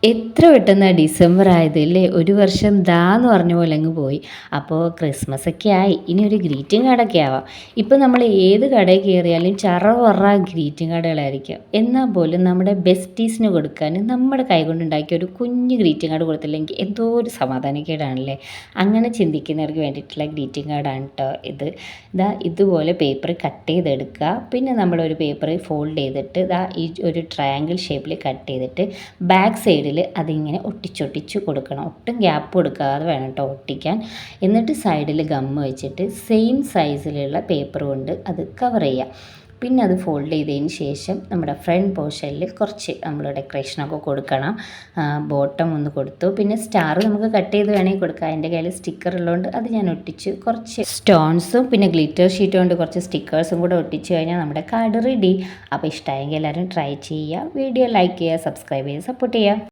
എത്ര പെട്ടെന്നാ ഡിസംബർ ആയത് അല്ലേ? ഒരു വർഷം ദാന്ന് പറഞ്ഞ പോലെ അങ്ങ് പോയി. അപ്പോൾ ക്രിസ്മസൊക്കെ ആയി. ഇനി ഒരു ഗ്രീറ്റിംഗ് കാർഡൊക്കെ ആവാം. ഇപ്പം നമ്മൾ ഏത് കടയിൽ കയറിയാലും ചറപറ ഗ്രീറ്റിംഗ് കാർഡുകളായിരിക്കും. എന്നാൽ പോലും നമ്മുടെ ബെസ്റ്റീസിന് കൊടുക്കാൻ നമ്മുടെ കൈകൊണ്ടുണ്ടാക്കിയ ഒരു കുഞ്ഞ് ഗ്രീറ്റിംഗ് കാർഡ് കൊടുത്തില്ലെങ്കിൽ എന്തോ ഒരു സമാധാനക്കേടാണല്ലേ? അങ്ങനെ ചിന്തിക്കുന്നവർക്ക് വേണ്ടിയിട്ടുള്ള ഗ്രീറ്റിംഗ് കാർഡാണ് കേട്ടോ ഇത്. ഇതുപോലെ പേപ്പർ കട്ട് ചെയ്തെടുക്കുക. പിന്നെ നമ്മളൊരു പേപ്പർ ഫോൾഡ് ചെയ്തിട്ട് ഈ ഒരു ട്രയാങ്കിൾ ഷേപ്പിൽ കട്ട് ചെയ്തിട്ട് ബാക്ക് സൈഡിൽ അതിങ്ങനെ ഒട്ടിച്ചൊട്ടിച്ച് കൊടുക്കണം. ഒട്ടും ഗ്യാപ്പ് കൊടുക്കാതെ വേണം കേട്ടോ ഒട്ടിക്കാൻ. എന്നിട്ട് സൈഡിൽ ഗമ്മ് വെച്ചിട്ട് സെയിം സൈസിലുള്ള പേപ്പർ കൊണ്ട് അത് കവർ ചെയ്യുക. പിന്നെ അത് ഫോൾഡ് ചെയ്തതിന് ശേഷം നമ്മുടെ ഫ്രണ്ട് പോർഷനിൽ കുറച്ച് നമ്മൾ ഡെക്കറേഷനൊക്കെ കൊടുക്കണം. ബോട്ടം ഒന്ന് കൊടുത്തു. പിന്നെ സ്റ്റാർ നമുക്ക് കട്ട് ചെയ്ത് വേണമെങ്കിൽ കൊടുക്കാം. എൻ്റെ കയ്യിൽ സ്റ്റിക്കർ ഉള്ളതുകൊണ്ട് അത് ഞാൻ ഒട്ടിച്ച് കുറച്ച് സ്റ്റോൺസും പിന്നെ ഗ്ലിറ്റർ ഷീറ്റ് കൊണ്ട് കുറച്ച് സ്റ്റിക്കേഴ്സും കൂടെ ഒട്ടിച്ച് കഴിഞ്ഞാൽ നമ്മുടെ കാർഡ് റെഡി. അപ്പോൾ ഇഷ്ടമായെങ്കിൽ എല്ലാവരും ട്രൈ ചെയ്യുക. വീഡിയോ ലൈക്ക് ചെയ്യുക, സബ്സ്ക്രൈബ് ചെയ്യുക, സപ്പോർട്ട് ചെയ്യുക.